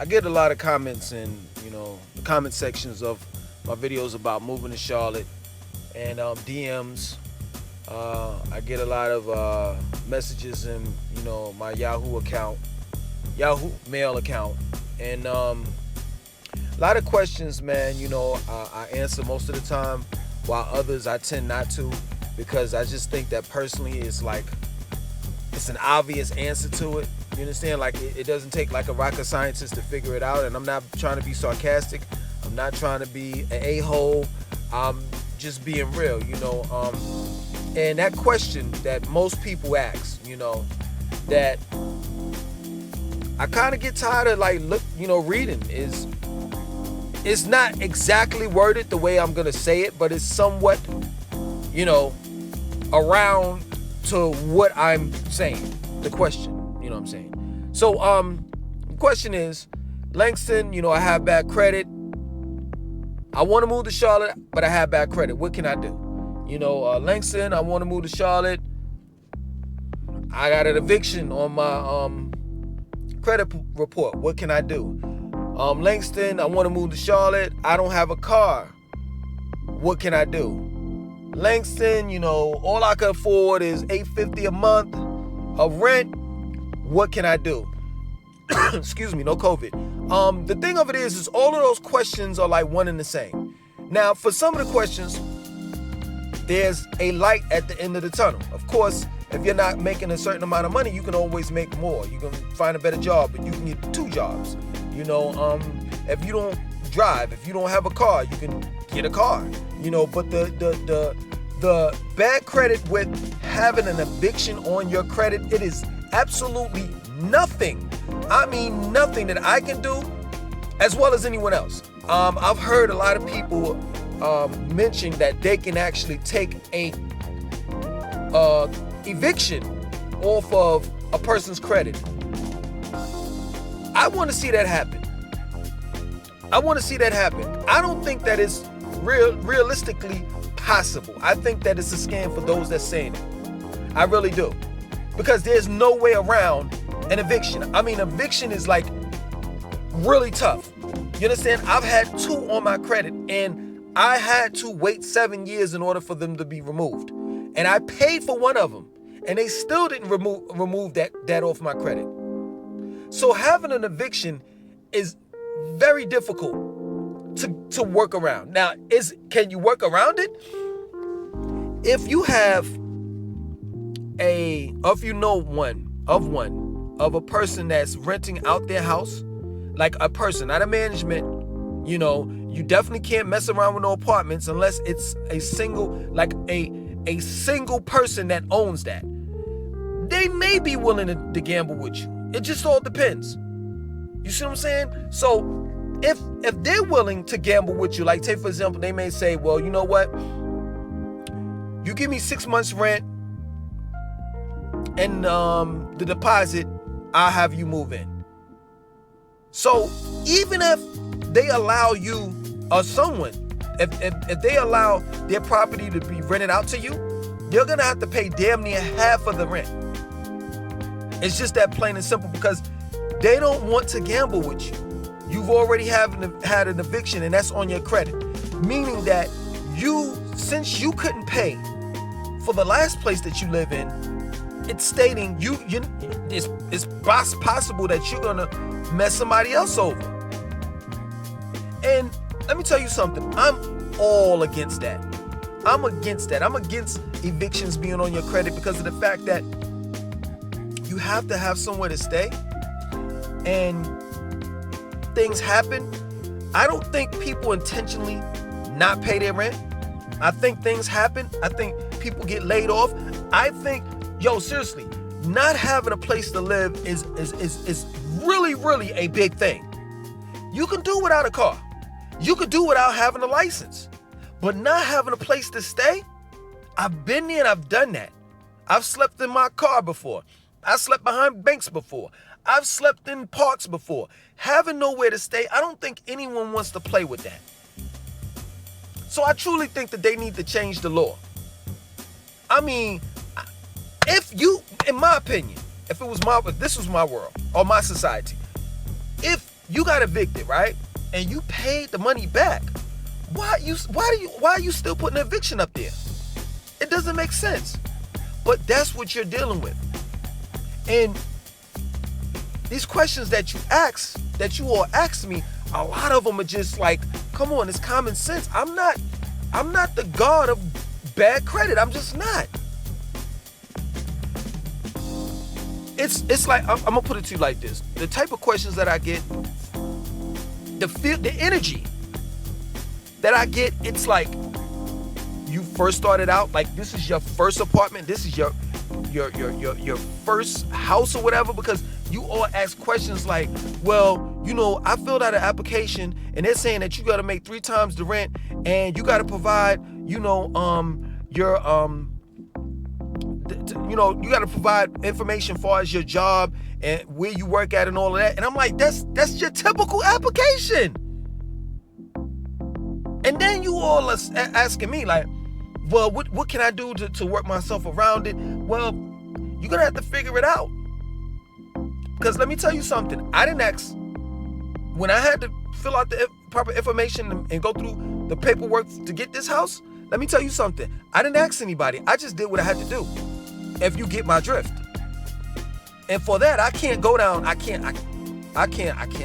I get a lot of comments in, the comment sections of my videos about moving to Charlotte, and DMs. I get a lot of messages in, my Yahoo Mail account, and a lot of questions, man. I answer most of the time, while others I tend not to, because I just think that personally it's an obvious answer to it. You understand? Like it doesn't take like a rocket scientist to figure it out. And I'm not trying to be sarcastic. I'm not trying to be an a-hole. I'm just being real, And that question that most people ask, that I kind of get tired of reading is, it's not exactly worded the way I'm gonna say it, but it's somewhat, around to what I'm saying. The question, you know what I'm saying? So, the question is, Langston, I have bad credit. I want to move to Charlotte, but I have bad credit. What can I do? Langston, I want to move to Charlotte. I got an eviction on my credit report. What can I do? Langston, I want to move to Charlotte. I don't have a car. What can I do? Langston, all I can afford is $850 a month of rent. What can I do? Excuse me, no COVID. The thing of it is all of those questions are like one and the same. Now, for some of the questions, there's a light at the end of the tunnel. Of course, if you're not making a certain amount of money, you can always make more. You can find a better job, but you can get 2 jobs. If you don't drive, if you don't have a car, you can get a car. But the bad credit with having an eviction on your credit, it is absolutely nothing. I mean, nothing that I can do as well as anyone else. I've heard a lot of people mention that they can actually take a eviction off of a person's credit. I want to see that happen. I don't think that is realistically possible. I think that it's a scam for those that's saying it. I really do. Because there's no way around an eviction. I mean, eviction is like really tough. You understand? I've had 2 on my credit, and I had to wait 7 years in order for them to be removed. And I paid for one of them, and they still didn't remove that off my credit. So having an eviction is very difficult to work around. Now, can you work around it? If you have of a person that's renting out their house, like a person, not a management, you definitely can't mess around with no apartments unless it's a single person that owns that. They may be willing to gamble with you. It just all depends. You see what I'm saying? So if they're willing to gamble with you, like take for example, they may say, well, you know what? You give me 6 months rent and the deposit, I'll have you move in. So even if they allow you or someone, if they allow their property to be rented out to you, you're gonna have to pay damn near half of the rent. It's just that plain and simple, because they don't want to gamble with you. You've already had an eviction, and that's on your credit. Meaning that since you couldn't pay for the last place that you live in, it's stating it's possible that you're gonna mess somebody else over. And let me tell you something, I'm all against that. I'm against evictions being on your credit, because of the fact that you have to have somewhere to stay, and things happen. I don't think people intentionally not pay their rent. I think things happen. I think people get laid off. I think, seriously, not having a place to live is really, really a big thing. You can do without a car. You could do without having a license. But not having a place to stay, I've been there and I've done that. I've slept in my car before. I slept behind banks before. I've slept in parks before. Having nowhere to stay, I don't think anyone wants to play with that. So I truly think that they need to change the law. I mean, in my opinion, if this was my world or my society, if you got evicted, right? And you paid the money back. Why are you still putting an eviction up there? It doesn't make sense. But that's what you're dealing with. And these questions that you all ask me, a lot of them are just like, come on, it's common sense. I'm not the god of bad credit. I'm just not. It's like, I'm gonna put it to you like this. The type of questions that I get, the energy that I get, it's like you first started out, like this is your first apartment, this is your first house or whatever, because you all ask questions like, well, you know, I filled out an application and they're saying that you got to make 3 times the rent and you got to provide, you know, you got to provide information as far as your job and where you work at and all of that. And I'm like, that's your typical application. And then you all are asking me like, well, what can I do to work myself around it? Well, you're going to have to figure it out. Because let me tell you something. I didn't ask. When I had to fill out the proper information and go through the paperwork to get this house, let me tell you something. I didn't ask anybody. I just did what I had to do. If you get my drift. And for that, I can't go down. I can't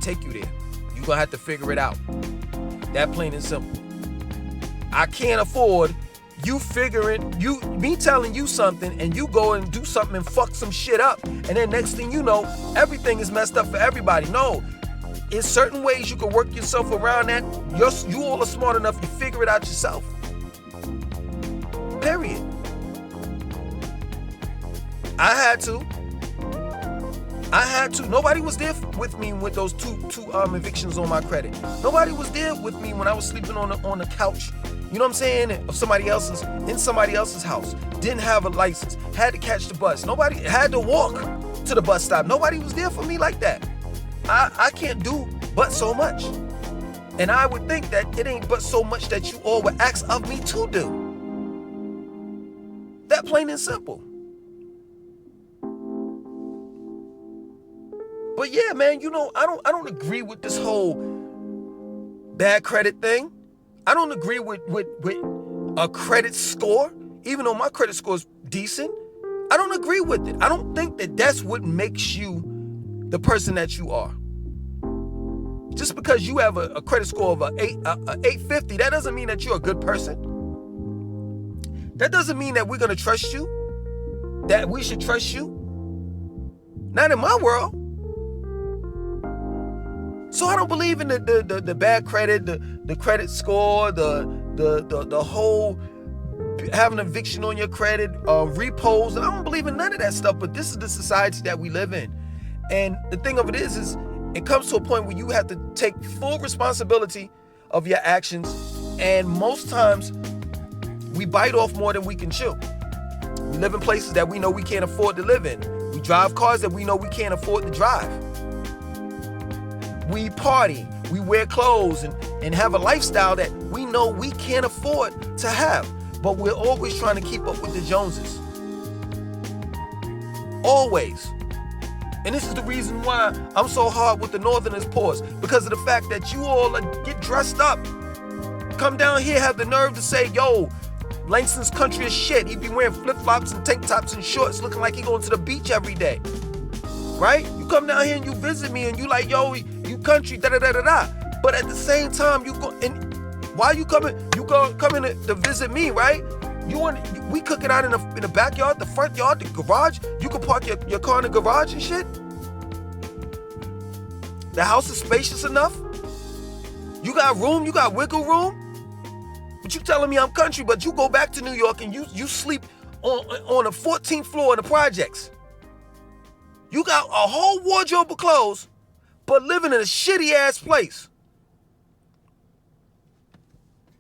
take you there. You're going to have to figure it out. That plain and simple. I can't afford me telling you something and you go and do something and fuck some shit up. And then next thing you know, everything is messed up for everybody. No, in certain ways you can work yourself around that. You all are smart enough, you figure it out yourself. Period. I had to. Nobody was there with me with those two evictions on my credit. Nobody was there with me when I was sleeping on the couch. You know what I'm saying? Of somebody else's house. Didn't have a license. Had to catch the bus. Nobody had to walk to the bus stop. Nobody was there for me like that. I can't do but so much. And I would think that it ain't but so much that you all would ask of me to do. That plain and simple. But yeah, man, you know, I don't agree with this whole bad credit thing. I don't agree with a credit score, even though my credit score is decent. I don't agree with it. I don't think that that's what makes you the person that you are. Just because you have a credit score of a 850, that doesn't mean that you're a good person. That doesn't mean that we're going to trust you, that we should trust you. Not in my world. So I don't believe in the bad credit, the credit score, the whole having an eviction on your credit, repos. And I don't believe in none of that stuff. But this is the society that we live in. And the thing of it is it comes to a point where you have to take full responsibility of your actions. And most times we bite off more than we can chew. We live in places that we know we can't afford to live in. We drive cars that we know we can't afford to drive. We party, we wear clothes and have a lifestyle that we know we can't afford to have. But we're always trying to keep up with the Joneses. Always. And this is the reason why I'm so hard with the Northerners pause. Because of the fact that you all get dressed up. Come down here, have the nerve to say, yo, Langston's country is shit. He be wearing flip-flops and tank tops and shorts looking like he going to the beach every day. Right? You come down here and you visit me and you like, yo, you country, da-da-da-da-da. But at the same time, you go, and why you coming? You coming to visit me, right? We cook it out in the backyard, the front yard, the garage. You can park your car in the garage and shit. The house is spacious enough. You got room, you got wiggle room. But you telling me I'm country, but you go back to New York and you sleep on the 14th floor of the projects. You got a whole wardrobe of clothes, but living in a shitty ass place.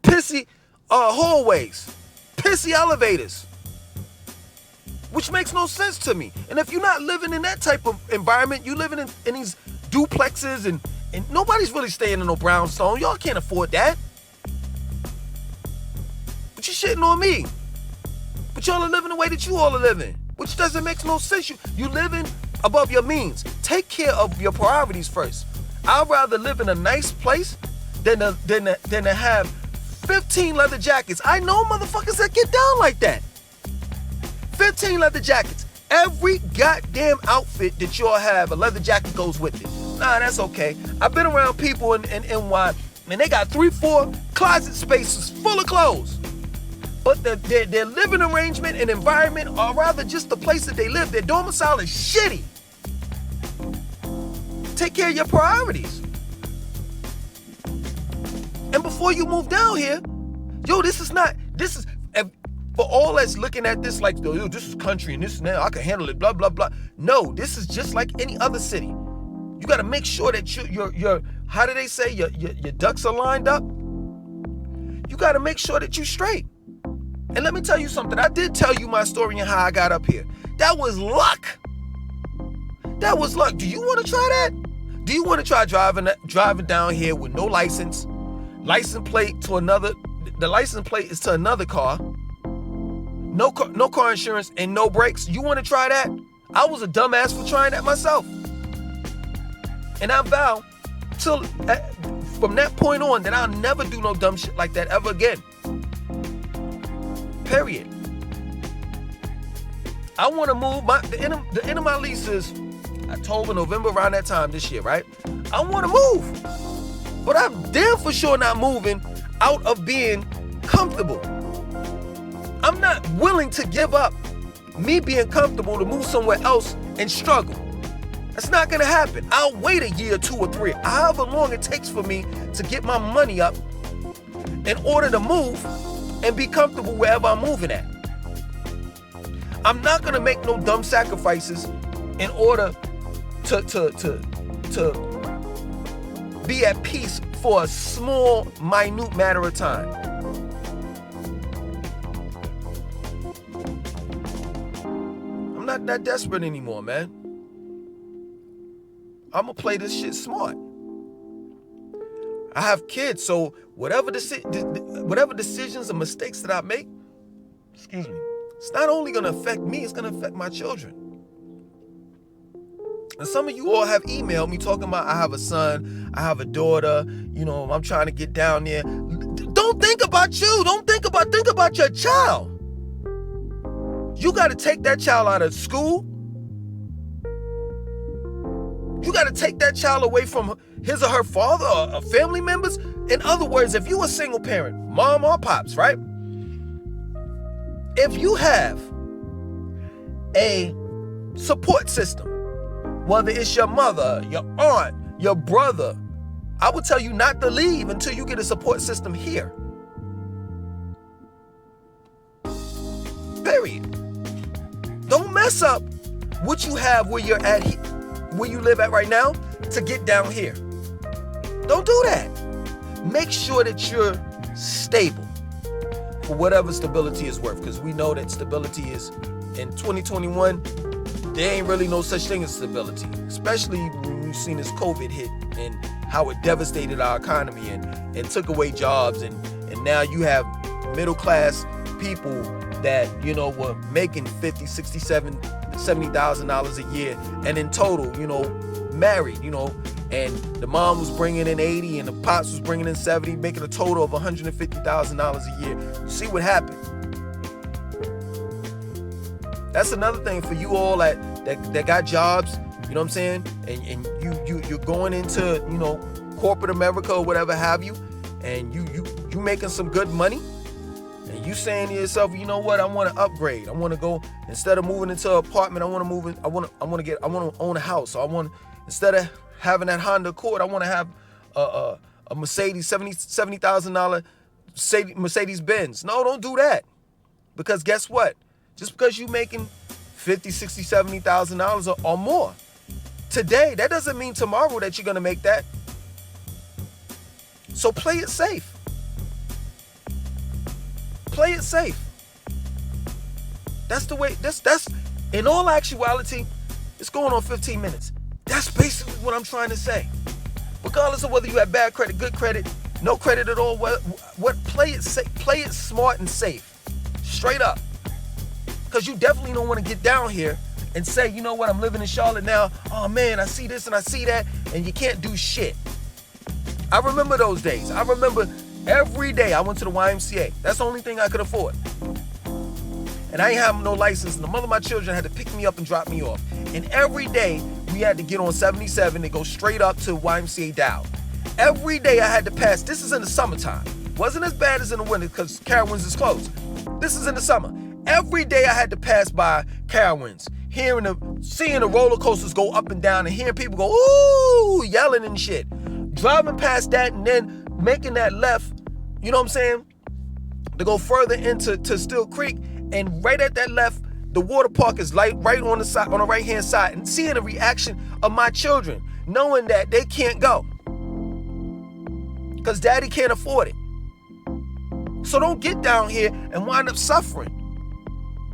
Pissy hallways, pissy elevators, which makes no sense to me. And if you're not living in that type of environment, you living in these duplexes and nobody's really staying in no brownstone. Y'all can't afford that. But you shitting on me. But y'all are living the way that you all are living, which doesn't make no sense. You living above your means. Take care of your priorities first. I'd rather live in a nice place than to have 15 leather jackets. I know motherfuckers that get down like that. 15 leather jackets. Every goddamn outfit that y'all have, a leather jacket goes with it. Nah, that's okay. I've been around people in NY, and they got 3-4 closet spaces full of clothes. But their living arrangement and environment, or rather just the place that they live, their domicile is shitty. Take care of your priorities. And before you move down here, this is for all that's looking at this like, yo, this is country and this and that, I can handle it, blah, blah, blah. No, this is just like any other city. You got to make sure that your how do they say, your ducks are lined up? You got to make sure that you're straight. And let me tell you something. I did tell you my story and how I got up here. That was luck. That was luck. Do you want to try that? Do you want to try driving down here with no license? License plate to another. The license plate is to another car. No car insurance and no brakes. You want to try that? I was a dumbass for trying that myself. And I vow from that point on that I'll never do no dumb shit like that ever again. Period. I want to move. The end of my lease is October, November, around that time this year, right? I want to move. But I'm damn for sure not moving out of being comfortable. I'm not willing to give up me being comfortable to move somewhere else and struggle. That's not going to happen. I'll wait a year, 2 or 3, however long it takes for me to get my money up in order to move and be comfortable wherever I'm moving at. I'm not going to make no dumb sacrifices in order to be at peace for a small, minute matter of time. I'm not that desperate anymore, man. I'm going to play this shit smart. I have kids, so whatever decisions and mistakes that I make, it's not only going to affect me, it's going to affect my children. And some of you all have emailed me talking about, I have a son, I have a daughter, I'm trying to get down there. Don't think about you. Think about your child. You got to take that child out of school. You got to take that child away from his or her father or family members. In other words, if you're a single parent, mom or pops, right? If you have a support system, whether it's your mother, your aunt, your brother, I would tell you not to leave until you get a support system here. Period. Don't mess up what you have where you're at, where you live at right now, to get down here. Don't do that. Make sure that you're stable for whatever stability is worth, because we know that stability is, in 2021, there ain't really no such thing as stability, especially when we've seen this COVID hit and how it devastated our economy and took away jobs, and now you have middle class people that were making $50,000, $67,000, $70,000 a year, and in total, married, and the mom was bringing in 80 and the pops was bringing in 70, making a total of $150,000 a year. You see what happened? That's another thing for you all that got jobs, you know what I'm saying? And you're going into, corporate America or whatever have you, and you making some good money, and you saying to yourself, you know what, I want to upgrade. I want to go, instead of moving into an apartment, I want to own a house. So instead of having that Honda Accord, I want to have a Mercedes, $70,000 Mercedes Benz. No, don't do that. Because guess what? Just because you're making $50,000, $60,000, $70,000 or more today, that doesn't mean tomorrow that you're going to make that. So play it safe. Play it safe. That's the way, that's in all actuality, it's going on 15 minutes. That's basically what I'm trying to say. Regardless of whether you have bad credit, good credit, no credit at all, play it safe, play it smart and safe. Straight up. Because you definitely don't want to get down here and say, you know what, I'm living in Charlotte now. Oh man, I see this and I see that, and you can't do shit. I remember those days. I remember every day I went to the YMCA. That's the only thing I could afford. And I ain't have no license, and the mother of my children had to pick me up and drop me off. And every day we had to get on 77 and go straight up to YMCA Dow. Every day I had to pass. This is in the summertime. Wasn't as bad as in the winter because Carowinds is closed. This is in the summer. Every day I had to pass by Carowinds, seeing the roller coasters go up and down and hearing people go, ooh, yelling and shit. Driving past that and then making that left, you know what I'm saying, to go further into Still Creek. And right at that left, the water park is right on the side, on the right-hand side, and seeing the reaction of my children, knowing that they can't go because daddy can't afford it. So don't get down here and wind up suffering.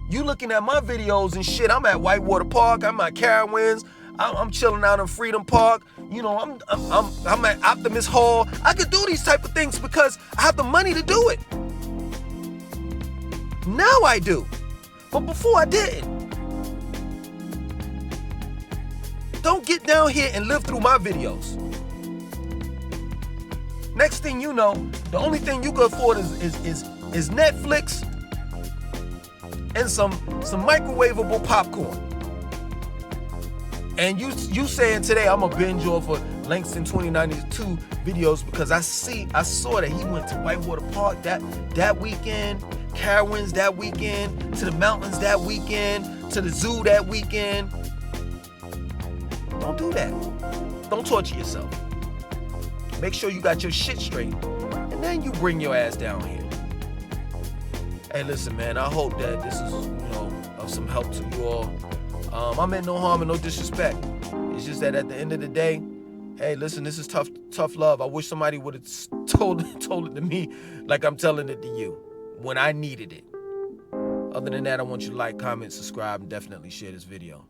You looking at my videos and shit. I'm at Whitewater Park. I'm at Carowinds. I'm chilling out in Freedom Park. You know, I'm at Optimist Hall. I could do these type of things because I have the money to do it. Now I do. But before I didn't. Don't get down here and live through my videos. Next thing you know, the only thing you can afford is Netflix and some microwavable popcorn. And you saying today I'm gonna binge off of Langston 2092 videos because I saw that he went to Whitewater Park that weekend, Carowinds that weekend, to the mountains that weekend, to the zoo that weekend. Don't do that. Don't torture yourself. Make sure you got your shit straight, and then you bring your ass down here. Hey, listen, man, I hope that this is, of some help to you all. I meant no harm and no disrespect. It's just that at the end of the day, hey, listen, this is tough love. I wish somebody would have told it to me like I'm telling it to you when I needed it. Other than that, I want you to like, comment, subscribe, and definitely share this video.